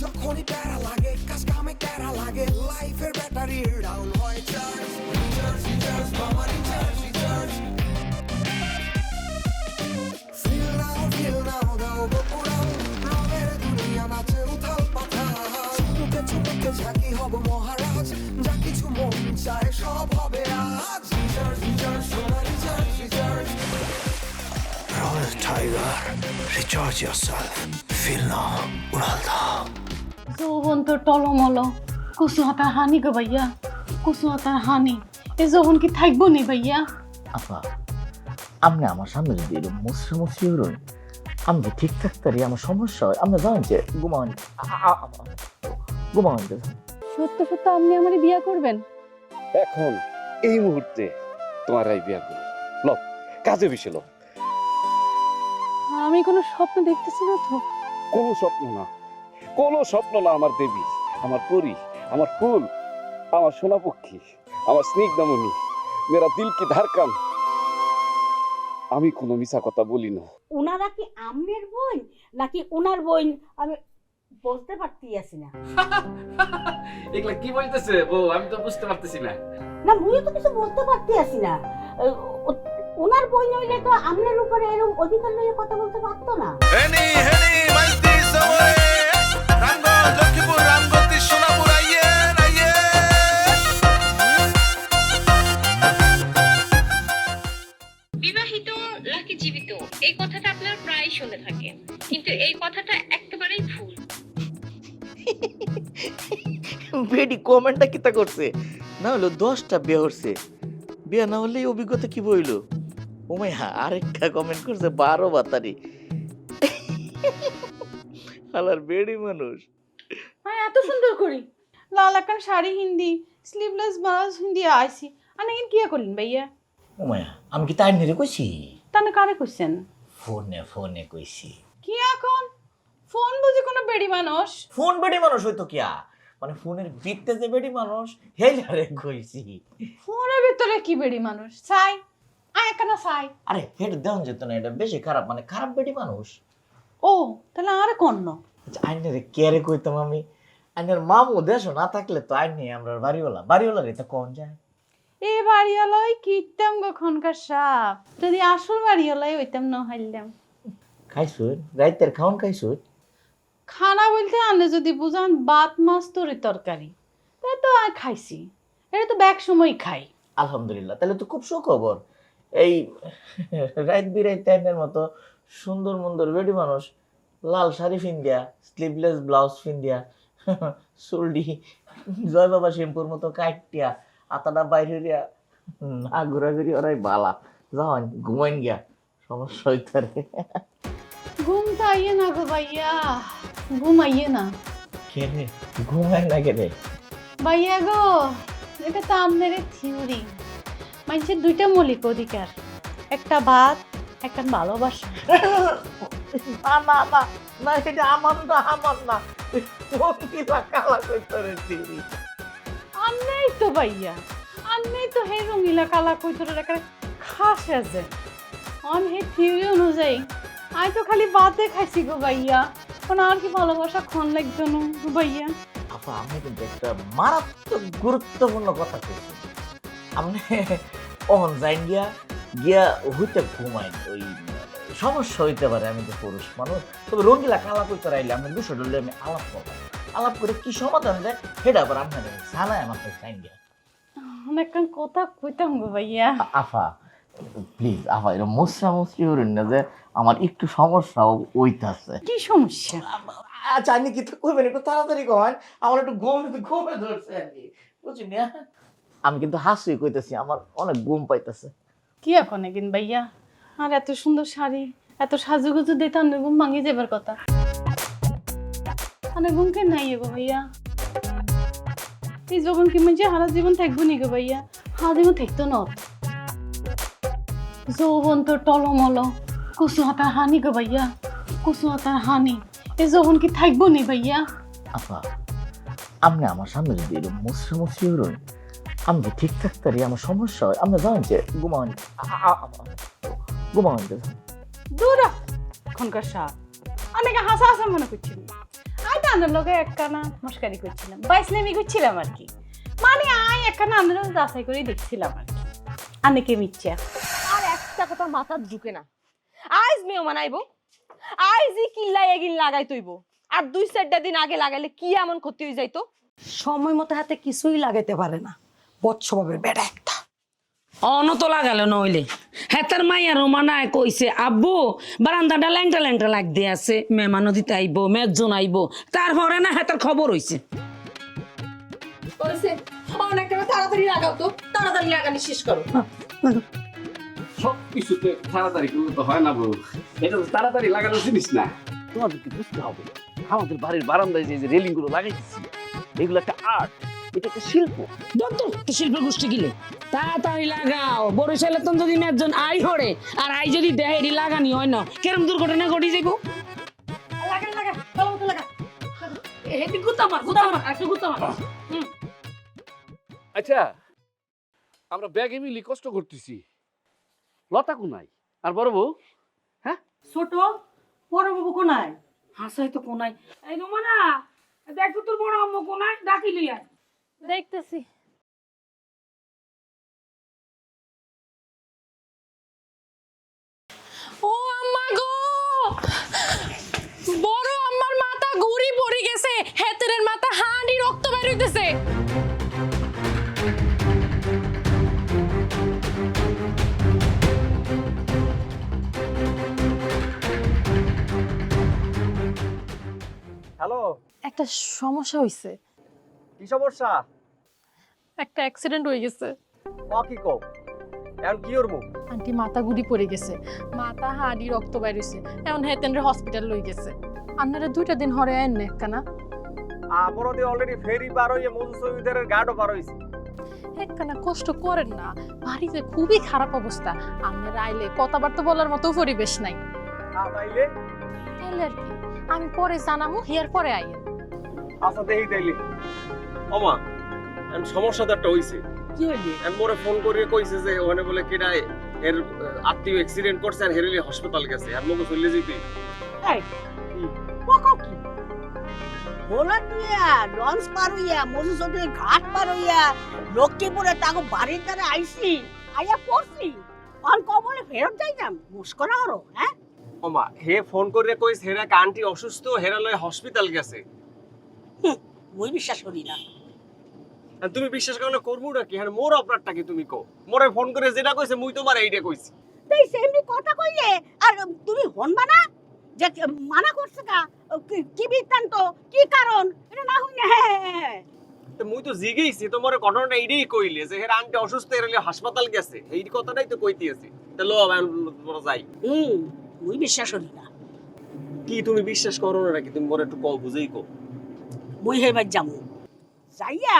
যখনই প্যারা লাগে কাজ কামে প্যারা লাগে লাইফের ব্যাটারি ডাউন হয় চার্জ রিচার্জ মামা রিচার্জ ফিল নাও দাও বকুড়াও রঙের দুনিয়া নাচে উথাল পাথাল চুমুকে চুমুকে ঝাঁকি হব মহারাজ যা কিছু মন চায় সব হবে আজ রিচার্জ সোনা recharge Royal Tiger, recharge yourself. Feel now, উড়াল দাও। যৌবন তো টলমল কুসু হাতার হানি গো ভাইয়া কুসু হাতার হানি এ যৌবন কি থাকবো নি ভাইয়া আপা আপনি আমার সামনে যদি এরকম মুসরামুসি হরুন আমি যে ঠিক থাকতারি আমার সমস্যা হয় আপনি জানেন যে ঘুমান সত্য সত্য আপনি আমারে বিয়া করবেন এখন এই মুহূর্তে তোমার এই বিয়া করো লো কাজে বিশে লো আমি কোনো স্বপ্ন দেখতেছি না তো কোনো স্বপ্ন না আমার দেবী আমার পরী আমার ফুল আমার সোনাপক্ষী আমার স্নিগ্ধমণি মেরা দিল কি ধারকান আমি কোনো মিছা কথা বলি না উনারা কি আমের বোন নাকি উনার বোন আমি বুঝতে পারতেছি না এগুলা কি বলতেছে বউ আমি তো বুঝতে পারতেছি না না মুই তো কিছু বলতে পারতেছি না উনার বোন হইলে তো আমনের উপরে এরকম অধিকার নিয়ে কথা বলতে পারতো না হেনি মাইতি সময়ে রামগঞ্জ লক্ষ্মীপুর রামগতি সোনাপুর আইয়ে বিবাহিত নাকি জীবিত এই কথাটা আপনারা প্রায় শুনে থাকেন কিন্তু এই কথাটা একেবারেই ভুল বেডি কমেন্টটা কিতা করছে না হলো 10টা বিয়ে হচ্ছে বিয়ে না হলে অভিজ্ঞতা কি বইল ও মাই আরেকটা কমেন্ট করছে 12 বাতারি হালার বেডি মানুষ হ্যাঁ এত সুন্দর করি লাল আকার শাড়ি হিন্দি স্লিভলেস ব্লাউজ হিন্দি আইছি আনে কি করলেন ভাইয়া ও মায়া আমি কি তাই নেরে কইছি তানে কারে কইছেন ফোনে কইছি কি এখন ফোন বুঝি কোনো বেড়ি মানুষ ফোন বেডি মানুষ হইতো কিয়া মানে ফোনের ভিতরে যে বেডি মানুষ হেলারে কইছি ফোনের ভিতরে কি বেড়ি মানুষ চাই আয় কেন চাই আরে হেড দেন যেত না এটা বেশি খারাপ মানে খারাপ বেডি মানুষ ও তাহলে আরে কন্ন আচ্ছা আইনের কেয়ারে কইতাম আমি আইনের মামু দেশো না থাকলে তো আইন নেই আমরা বাড়িওয়ালা রে তো কোন যায় এ বাড়িওয়ালাই কিতাম গখনকার সাপ যদি আসল বাড়িওয়ালাই হইতাম না হাইলাম খাইছুন রাইতের খাওন খাইছুন খানা বলতে আনে যদি বুঝান বাত মাছ তরি তরকারি তাই তো আর খাইছি এটা তো ব্যাক সময় খাই আলহামদুলিল্লাহ তাহলে তো খুব সুখবর এই রাইত বিরাইতে আইনের মতো সুন্দর মন্দর বেডি মানুষ লাল শাড়ি ফিন্দিয়া স্লিভলেস ব্লাউজ ফিন্দিয়া চুলডি জয় বাবা শ্যাম্পুর মতো কাটিয়া আতাটা বাইরে না ঘোরাঘুরি ওরাই বালা যাওয়ান ঘুমাইন গিয়া সমস্যা হইতারে ঘুম তো আইয়ে না গো ভাইয়া ঘুম আইয়ে না কেনে ঘুমাই না কেনে ভাইয়া গো এটা তো আমাদের থিওরি মানুষের দুইটা মৌলিক অধিকার একটা ভাত একটা ভালোবাসা না এটা আমার না কালা কইতারে দিবি আমনেই তো ভাইয়া আমনেই তো হে রঙিলা কালা কইতরের একটা খাস আছে অন হে থিওরি অনুযায়ী আই তো খালি ভাতে খাইছি গো ভাইয়া কোন আর কি ভালোবাসা খন লাগতো না গো ভাইয়া আপা আমি কিন্তু একটা মারাত্মক গুরুত্বপূর্ণ কথা কইছি আপনি অন যাইন গিয়া হইতে ঘুমাইন ওই সমস্যা হইতে পারে আমি তো পুরুষ মানুষ তবে রঙ্গিলা কালা কইতে রাইলে আমি বিষয়টা হলে আমি আলাপ করে কি সমাধান দেয় সেটা আবার আপনাদের জানাই আমার কাছে যাইন গিয়া অনেক কথা কইতাম গো ভাইয়া আফা প্লিজ আফা এরকম মুসরামুসরি হইন না যে আমার একটু সমস্যা হইতাছে কি সমস্যা আচ্ছা আপনি কি কইবেন একটু তাড়াতাড়ি কন আমার একটু ঘুমে ধরছে আর কি বুঝছেন না আমি কিন্তু হাসি কইতেছি আমার অনেক ঘুম পাইতেছে কি এখন একদিন ভাইয়া আর এত সুন্দর শাড়ি এত সাজুগুজু দিতে আনের ঘুম ভাঙি যাবার কথা আনের ঘুম কে নাই গো ভাইয়া এই জীবন কি মানে হারা জীবন থাকবো নি গো ভাইয়া হারা জীবন থাকতো না যৌবন তো টলমল কুসু হাতার হানি গো ভাইয়া কুসু হাতার হানি এই যৌবন কি থাকবো নি ভাইয়া আপা আপনি আমার সামনে যদি এরকম মুসরামুসি হরুন আমি যে ঠিক থাকতারি আমার সমস্যা হয় আপনি জানেন যে ঘুমান দূর এখনকার সাপ অনেকে হাসা হাসা মনে করছেন আই তো আনার লোকে একখানা মস্কারি করছিলাম, বাইসলামি করছিলাম আর কি। মানে আয় একখানা আনার যাচাই করে দেখছিলাম আর কি। আনে কে মিথ্যা। আর একটা কথা মাথার ঢুকে না, আইজ মেহমান আইবো, আইজই কিল্লাই এগিল লাগাই তৈব, আর 2-4 দিন আগে লাগাইলে কি এমন ক্ষতি হয়ে যাইতো? সময় মতো হাতে কিছুই লাগাইতে পারে না, বৎসভাবের বেড়া একটা। অনত লাগালো নইলে হেতার মাইয়া রোমানায় কইছে আব্বু বারান্দাটা ল্যাংটা ল্যাংটা লাগ দিয়ে আছে, মেহমানও দিতে আইব, মেজন আইব, তারপরে না হেতার খবর হইছে। অনেক তাড়াতাড়ি লাগাও তো, তাড়াতাড়ি লাগানি শেষ করো। সব কিছুতে তাড়াতাড়ি করলে তো হয় না বউ, এটা তো তাড়াতাড়ি লাগানোর জিনিস না। তোমাদেরকে বুঝতে হবে, আমাদের বাড়ির বারান্দায় যে রেলিং গুলো লাগাইছি, এগুলো একটা আর্ট, এটা একটা শিল্প। তো শিল্প গোষ্ঠী গিলে তাড়াতাড়ি লাগাও, বরিশালে তো যদি মেজন আই হরে আর আই যদি দেহেরি লাগানি হয় না, কেরম দুর্ঘটনা ঘটি যাইব। লাগা লাগা, ভালো মতো লাগা। হেঁটে গুতামার গুতামার একটু গুতামার। আচ্ছা, আমরা ব্যাগে মিলি কষ্ট করতেছি, লতা কোনায় আর বড় বউ? ছোট বড় বাবু কোনায়? হাসাই তো কোনায়। এই রোমানা দেখো তোর বড় আম্মু কোনায়, ডাকি লইয়া। দেখতেছি। ও আম্মা গো, বড় আম্মার মাথা ঘুরি পড়ে গেছে, হেতেরের মাথা হাঁড়ি রক্ত বের হইতেছে। হ্যালো, একটা সমস্যা হইছে, কি সমস্যা? একটা অ্যাক্সিডেন্ট হয়ে গেছে। কি কো এখন কি ওর মুখ? আন্টি মাথা ঘুরি পড়ে গেছে, মাথা হাঁড়ি রক্ত বের হইছে, এখন হেতেনরে হসপিটাল লই গেছে। আপনারা 2টা দিন হরে আইন না একখানা। আমরা দি অলরেডি ফেরি পার হইয়ে মধুসূদনের গাড়ও পার হইছি। একখানা কষ্ট করেন না, বাড়িতে খুবই খারাপ অবস্থা। আপনারা আইলে কথাবার্তা বলার মতো পরিবেশ নাই। তাইলে তাইলে আর কি, আমি পরে জানামু, হিয়ার পরে আইন। আচ্ছা দেখি তাইলে। ওমা, এখন সমস্যা তো একটা হইছে। কি হইলি? আমি মোরে ফোন করে কইছে যে ওখানে বলে কেডা এর আত্মীয় অ্যাক্সিডেন্ট করছে আর হেরিলি হাসপাতাল গেছে, আর মগো চলে যেতে। এই বকো কি? ভোলা দিয়া লঞ্চ পার হইয়া মধুসূদনের ঘাট পার হইয়া লক্ষ্মীপুরে তাকে বাড়ির দ্বারা আইসি, আইয়া পড়ছি অন কবলে ফেরত যাইতাম মুস্করা হরো। হ্যাঁ ওমা, হে ফোন করে কইছে হেরা আন্টি অসুস্থ, হেরা লয় হসপিটাল গেছে। মুই বিশ্বাস করি না। আর তুমি বিশ্বাস করলে করবো কি? হ্যাঁ, মোর অপরাধটা কি তুমি কো? মোরে ফোন করে যেটা কইছে মুই তোমার এইটা কইছি। তাই সেমনি কথা কইলে আর তুমি হনবা না যে মানা করছে কা? কি বৃত্তান্ত, কি কারণ এটা না হই না? তো মুই তো জিগেইছি তোমার ঘটনাটা এইটাই কইলে যে হেরা আন্টি অসুস্থ, হেরা হাসপাতাল গেছে, এই কথাটাই তো কইতেছি। তা লো আমরা যাই। মুই বিশ্বাস করি না। কি তুমি বিশ্বাস করো না নাকি? তুমি মোরে একটু কও, বুঝেই কও। মুই হেবার যামু, যাইয়া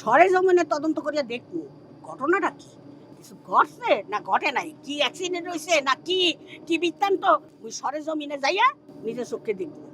সরেজমিনে তদন্ত করিয়া দেখবো ঘটনাটা কি, কিছু ঘটছে না ঘটে নাই, কি অ্যাক্সিডেন্ট হইছে না কি কি বৃত্তান্ত, মুই সরেজমিনে যাইয়া নিজে চোখে দেখবো।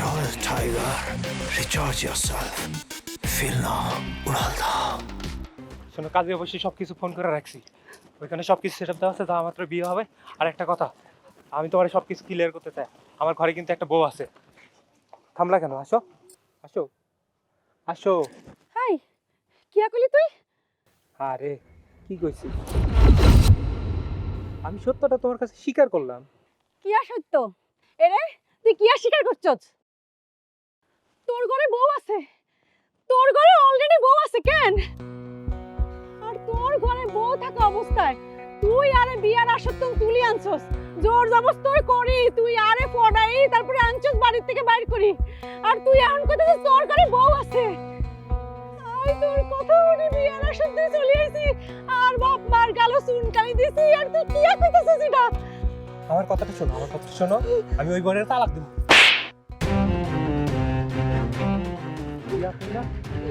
Royal Tiger, recharge yourself. Feel now, উড়াল দাও। শোনো, কাজে অবশ্যই সবকিছু ফোন করে রাখছি, ওইখানে সবকিছু সেট আপ দেওয়া আছে, যাওয়া মাত্র বিয়ে হবে। আর একটা কথা, আমি তোমার সবকিছু ক্লিয়ার করতে চাই, আমার ঘরে কিন্তু একটা বউ আছে। থামলা কেন? আসো আসো আসো। হাই, কি কইলি তুই? আরে কি কইছি, আমি সত্যটা তোমার কাছে স্বীকার করলাম। কি সত্য? এরে তুই কি স্বীকার করছস? তোর ঘরে বউ আছে, তোর ঘরে অলরেডি বউ আছে কেন? আর তোর ঘরে বউ থাকা অবস্থায় তুই আরে বিয়ার আসর তুলি আনছস, জোর জবরদস্তি করি তুই আরে পড়াই তারপরে আনছস বাড়ি থেকে বাইর করি আর তুই এখন কোথায় তোর ঘরে বউ আছে আই তোর কথা শুনে বিয়ার আসতে চলে আইছি আর বাপ মার গেল চুনকানি দিছি আর তুই কি কইতাছিস এটা আমার কথাটা শোনো, আমার কথা শোনো, আমি ওই ঘরের তালাক দেবো।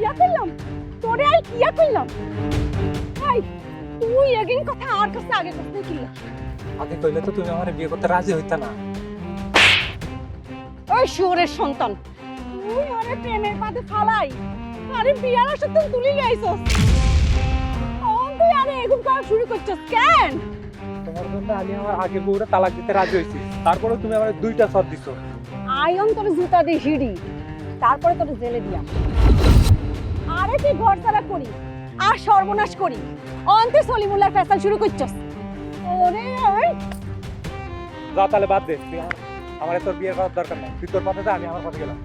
ইয়া কইলাম তোরে আই কিয়া কইলাম আই তুই এগিন কথা আর কাছে আগে কথা কিলা আগে কইলে তো তুমি আমার বিয়ে করতে রাজি হইতা না। ওই শুয়োরের সন্তান তুই আরে প্রেমের পাতে ফালাই আরে বিয়ার আসতে তুলি আইছস তুই আরে এরকম করা শুরু করছস কেন তোমার জন্য আমি আমার আগের বউরে তালাক দিতে রাজি হইছি, তারপরে তুমি আমার 2টা শট দিছো। আয়ন তোর জুতা দিয়ে হিড়ি তারপরে তোর জেলে দিলাম আরে তুই ঘর ছাড়া করি আর সর্বনাশ করি অন্তে সলিমুল্লাহ ফেসাল শুরু করছস ওরে ওই যা তাহলে বাদ দে, তুই আমার তোর বিয়ের করার দরকার নাই, তুই তোর পথে যা, আমি আমার পথে গেলাম।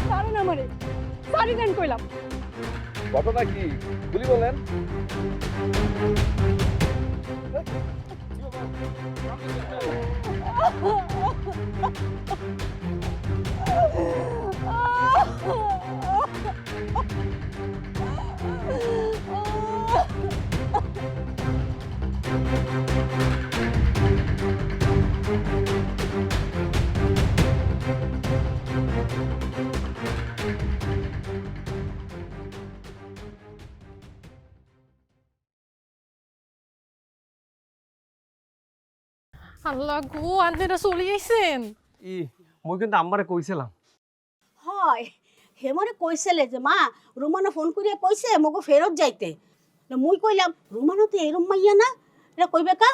সারি না মারে সারি দেন কইলাম ঘটনা কি খুলি বলেন। আল্লাহ গো আন্নেরা চলে আইছেন ই মই কিন্তু আম্মারে কইছিলাম হয় হেমরে কইছিলে যে মা রুমানো ফোন করিয়া কইছে মগো ফেরত যাইতে মুই কইলাম রুমানো তো এরম মাইয়া না এটা কইবে কা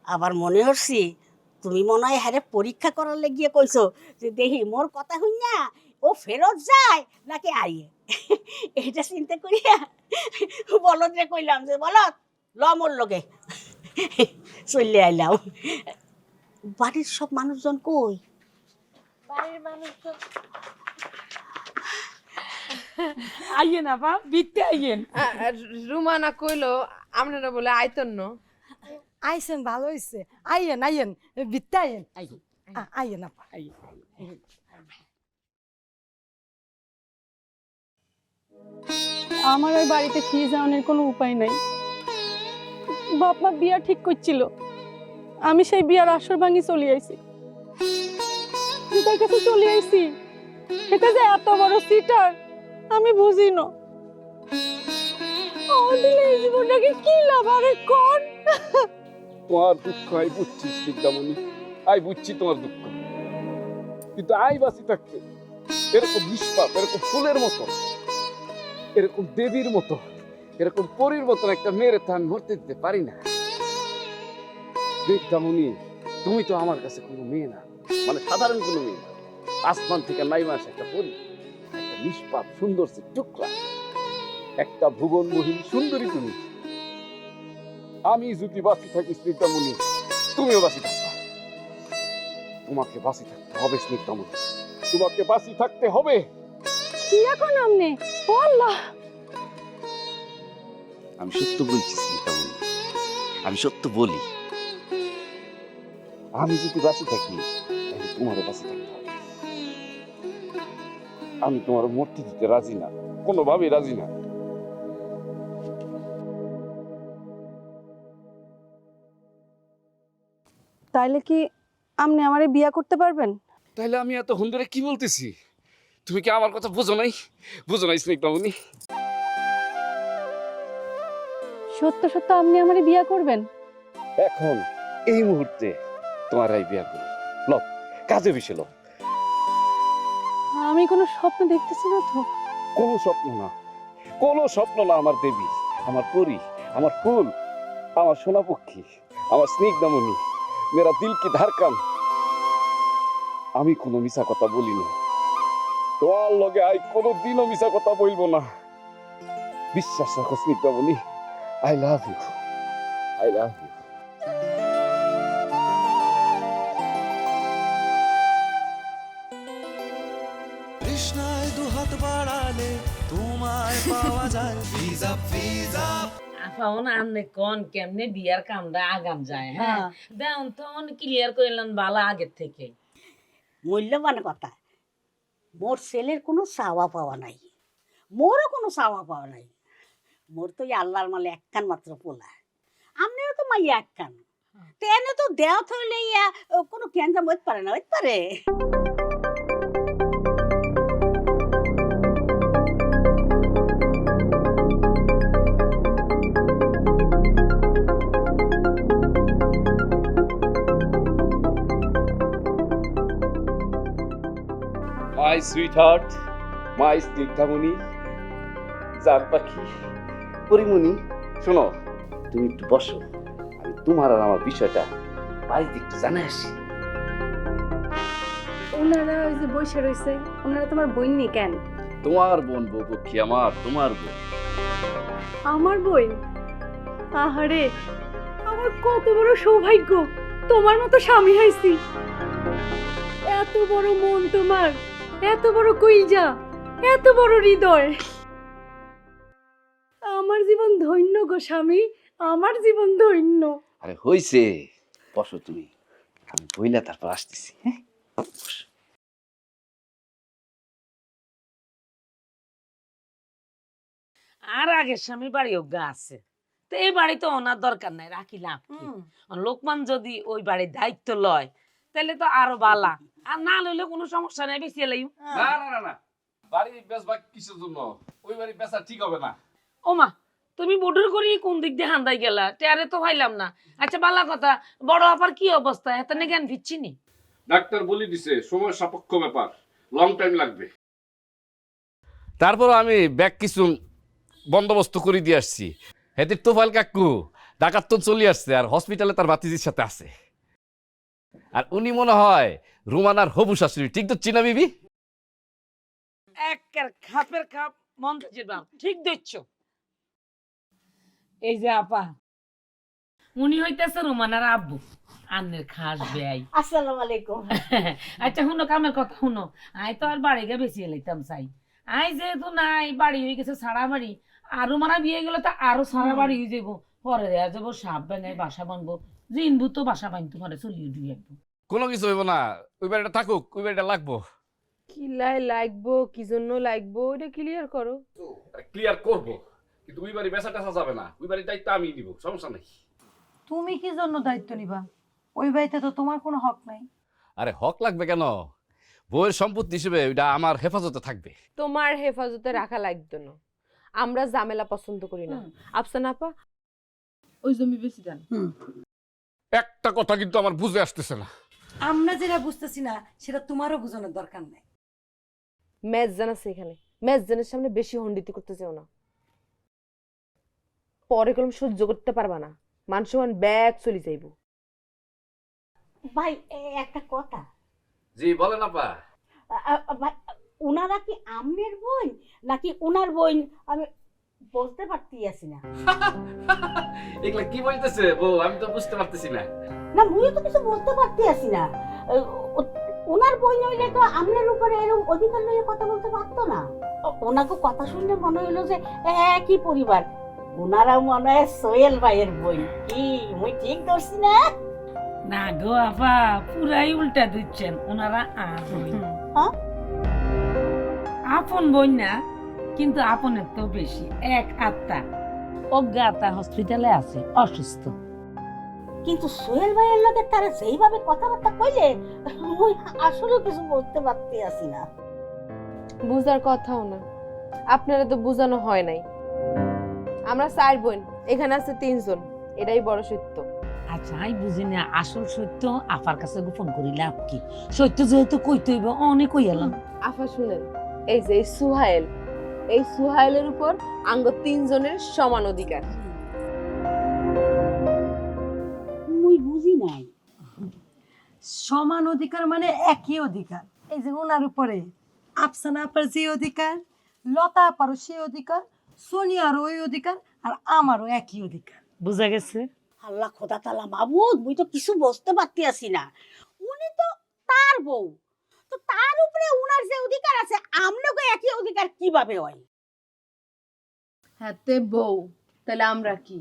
আবার মনে হচ্ছি তুমি মনে হয় হারে পরীক্ষা করার লাগিয়ে কইছো যে দেখি মোর কথা হই না ও ফেরত যায় নাকি আইয়ে এটা চিন্তা করিয়া বলদ রে কইলাম যে বলদ ল মোর লগে চলে আইলাম বাড়ির সব মানুষজন কই আইয়েন আপা বিকতে আইয়েন রুমানা কইলো আপনারা বলে আইতন্ন আইছেন ভালো হইছে আইয়েন আইয়েন বিকতে আইয়েন আইয়েন আপা আমার ওই বাড়িতে ফিরে যাওয়ার কোনো উপায় নাই বাপ মা বিয়া ঠিক করছিল আমি সেই বিয়ার আসর ভাঙি চলে আইছি তার কাছে চলে আইছি এটা যে এত বড় সিটার আমি বুঝি না এই জীবনটাকে কি লাভ আরে কোন তোমার দুঃখ আই বুঝছি স্নিগ্ধামণি, আই বুঝছি তোমার দুঃখ, কিন্তু আই বাঁচি থাকতে এরকম নিষ্পাপ, এরকম ফুলের মতো, এরকম দেবীর মতো, এরকম পরীর মতো একটা মেয়ের তো আমি মরতে দিতে পারি না। স্নিগ্ধামণি, তুমি তো আমার কাছে কোনো মেয়ে না, মানে সাধারণ কোনো মেয়ে না, আসমান থেকে নাইমা আসে একটা পরী, একটা নিষ্পাপ সুন্দর টুকরা, একটা ভুবন মোহিনী সুন্দরী তুমি। আমি যদি বাঁচি থাকি স্নিগ্ধামণি, তুমিও বাঁচি থাকবা। তোমাকে বাঁচি থাকতে হবে স্নিগ্ধামণি, তোমাকে বাঁচি থাকতে হবে। কি এখন আমনে ও আল্লাহ আমি সত্য বলছি স্মিতামণি, আমি সত্য বলি। আমি যদি বাঁচি থাকি তাহলে তোমারও বাঁচি থাকতে হবে। আমি তোমার মরতে দিতে রাজি না, কোনোভাবেই রাজি না। তাইলে কি আপনি আমারে বিয়া করতে পারবেন তাহলে আমি এত হুন্দরে কি বলতেছি? তুমি কি আমার কথা বুঝো নাই স্নিগ্ধামণি? সত্য সত্য আপনি আমারে বিয়া করবেন? এখন এই মুহূর্তে তোমার এই বিয়া করো। ল কাজে বিষয় ল। আমি কোনো স্বপ্ন দেখতেছি না তো? কোনো স্বপ্ন না, কোনো স্বপ্ন না আমার দেবী, আমার পরী, আমার ফুল, আমার সোনাপক্ষী, আমার স্নিগ্ধামণি, মেরা দিল কি ধারকান। আমি কোনো মিছা কথা বলি না, তোমার লগে আই কোনোদিনও মিছা কথা বলবো না। বিশ্বাস রাখো Snigdhamoni, I love you, I love you. তৃষ্ণায় দুহাত বাড়ালে তোমায় পাওয়া যায় ভিজা ভিজা। আফাও না আমনে কোন কেমনে বিয়ার কামটা আগাম যায়, হ্যাঁ দেন তখন ক্লিয়ার করলেন বালা আগের থেকে। মূল্যবান কথা, মোর ছেলের কোনো চাওয়া পাওয়া নাই, মোরও কোনো চাওয়া পাওয়া নাই। মোর তো এই আল্লাহর মালে একখান মাত্র পোলা, আমনেরও তো মাইয়া একখান। তো এনে তো দেওয়া থইলে ইয়া কোনো ক্যান্সার হইতে পারে না, হইতে পারে। মাই সুইট হার্ট, মাই স্নিগ্ধামণি, জান পাখি, পরিমণি, শোনো তুমি একটু বসো, আমি তোমার আর আমার বিষয়টা বাড়িতে একটু জানে আসি। ওনারা ওই যে বসে রয়েছে, ওনারা তোমার বোন নি কেন? তোমার বোন বউ পক্ষী আমার, তোমার বোন। আমার বোন? আহারে, আমার কত বড় সৌভাগ্য, তোমার মতো স্বামী হইছি। এত বড় মন তোমার, এত বড় কইজা, এত বড় হৃদয়। আমার জীবন ধন্য গো স্বামী, আমার জীবন ধন্য। আরে হইছে, বসো তুমি, আমি বইলা তারপর আসতেছি। হ্যাঁ বসো। আর আগের স্বামী বাড়ি অজ্ঞা আছে, তো এই বাড়ি তো ওনার দরকার নাই, রাখি লাভ কি? লোকমান যদি ওই বাড়ির দায়িত্ব লয় তাহলে তো আরো বালা, আর না লইলে কোনো সমস্যা নেই, বেশি লাইও। না না না না, বাড়ি বেচবা কিসের জন্য? ওই বাড়ি বেচা ঠিক হবে না। ওমা, তুমি বুডুর করি কোন দিক দিয়ে হান্দাই গেলা, টেয়ারে তো পাইলাম না। আচ্ছা বালা কথা, বড় আপার কি অবস্থা, এত না জ্ঞান ভিচ্ছি নি? ডাক্তার বলে দিছে সময় সাপেক্ষ ব্যাপার, লং টাইম লাগবে। তারপর আমি ব্যাগ কিছু বন্দোবস্ত করে দিয়ে আসছি। হেতির তোফাল কাকু ঢাকার তো চলে আসছে, আর হসপিটালে তার ভাতিজির সাথে আছে। আর উনি মনে হয় রুমানার হবু শাশুড়ি, ঠিক তো চিনা বিবি? একের খাপের খাপ মন্ত্রীর বাপ, ঠিক দেখছো। এই যে আপা, উনি হইতেছে রুমানার আব্বু, আন্নের খাস বেয়াই। আসসালামু আলাইকুম। আচ্ছা শুনো, কামের কথা শুনো, আই তো আর বাড়ি গিয়ে বেশি এলাইতাম চাই। আই যেহেতু নাই, বাড়ি হয়ে গেছে সারা বাড়ি, আর রুমানা বিয়ে গেলে তো আরো সারা বাড়ি হয়ে যাবো। পরে দেয়া যাবো সাপ ভেঙে বাসা বানবো, জিনবু তো বাসা বানতে পারে, চলিয়ে দিয়ে একদম। কোনো কিছু হইব না, ওই বাড়িটা থাকুক, ওই বাড়িটা লাগবো। কি লাগবো, কি জন্য লাগবো, এটা ক্লিয়ার করো। ক্লিয়ার করব, কিন্তু ওই বাড়ি বেচা টেচা যাবে না, ওই বাড়ির দায়িত্ব আমি নিব, সমস্যা নাই। তুমি কি জন্য দায়িত্ব নিবা? ওই বাড়িতে তো তোমার কোনো হক নাই। আরে হক লাগবে কেন? বউয়ের সম্পত্তি হিসেবে ওইটা আমার হেফাজতে থাকবে। তোমার হেফাজতে রাখা লাগতো না, আমরা ঝামেলা পছন্দ করি না। আফসানা আপা, ওই জমি বেশি দেন। একটা কথা কিন্তু আমার বুঝে আসতেছে না। আমরা যেটা বুঝতেছি না সেটা তোমারও বোঝানোর দরকার নাই। মেজজান আছে এখানে, মেজজানের সামনে বেশি হন্ডিতি করতে চাও না, পরে কলম সহ্য করতে পারবা না, মান সম্মান ব্যাগ চলে যাইব। ভাই একটা কথা, জি বলেন আপা। ভাই ওনারা কি আমনের বোন নাকি ওনার বোন আমি বুঝতে পারতেছি না। এগুলা কি বলতেছে বউ, আমি তো বুঝতে পারতেছি না। না মুই তো কিছু বুঝতে পারতেছি না। ওনার বোন হইলে তো আমনের উপরে এরকম অধিকার নিয়ে কথা বলতে পারতো না। ওনাকে কথা শুনলে মনে হইলো যে একই পরিবার, ওনারা মনে হয় সোহেল ভাইয়ের বোন। কি মুই ঠিক ধরছি না? না গো আপা, পুরাই উল্টা দিচ্ছেন, ওনারা হ্যাঁ? আপন বোন না, কিন্তু আপনের তো বেশি, এক আত্মা। অজ্ঞা আত্মা হসপিটালে আছে, অসুস্থ। কিন্তু সোহেল ভাইয়ের লগে তারা যেইভাবে কথাবার্তা কইলে মুই আসলে কিছু বুঝতে পারতেছি না। বুঝার কথাও না, আপনারা তো বোঝানো হয় নাই। আমরা 4 বোন, এখানে আছে 3 জন, এটাই বড় সত্য। আচ্ছা আমি বুঝি না, আসল সত্য আপার কাছে গোপন করি লাভ কি? সত্য যেহেতু কইতে হইব অনেক কই এলাম। আফা শুনেন, এই যে এই সুহাইলের উপর আঙ্গ 3 জনের সমান অধিকার। মুই বুঝি নাই। সমান অধিকার মানে একই অধিকার। এই যে ওনার উপরে আফসানা আপার যে অধিকার, লতা আপারও সেই অধিকার, সোনিয়ারও ওই অধিকার, আর আমারও একই অধিকার। বুঝা গেছে? আল্লাহ খোদা তাআলা মাবুদ, মুই তো কিছু বুঝতে পারতি আসি না। উনি তো তার বউ, তো তার উপরে উনার যে অধিকার আছে আমরাও একই অধিকার কিভাবে হয়? হাতে বউ, তাহলে আমরা কি?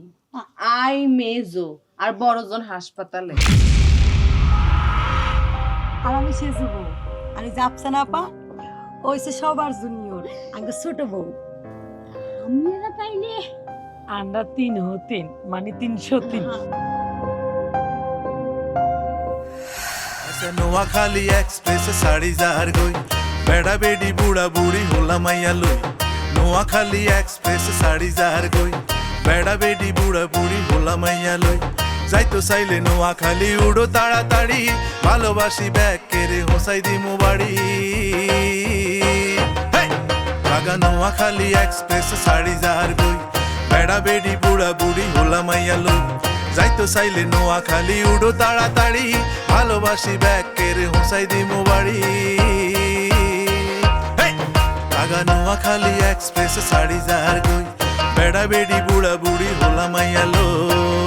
আই মেজো আর বড়জন হাসপাতালে। আর আমি সেজু বউ, আর এই যে আফসানা আপা ওইসে সবার জুনিয়র, আগে ছোট বউ। আমরা তাইলে আমরা 3 হতেন, মানে 303। নোয়াখালী এক্সপ্রেস সাড়ি যার গই বেড়া বেডি বুড়া বুড়ি হোলা মাইয়া লই নোয়াখালী এক্সপ্রেস সাড়ি যার গই বেড়া বেডি বুড়া বুড়ি হোলা মাইয়া লই যাইতো চাইলে নোয়াখালী উড়ো তাড়াতাড়ি ভালোবাসি ব্যাগ কেড়ে হোসাই দিমু বাড়ি লাগা নোয়াখালী এক্সপ্রেস সাড়ি যার গই বেড়া বেডি বুড়া বুড়ি হোলা মাইয়া লই যাইতো চাইলে নোয়াখালী উড়ো তাড়াতাড়ি ভালোবাসি ব্যাগ কেড়ে হোসাই দিমু বাড়ি লাগা নোয়াখালী এক্সপ্রেস সাড়ি যার গই বেড়া বেডি বুড়া বুড়ি হোলা মাইয়া লই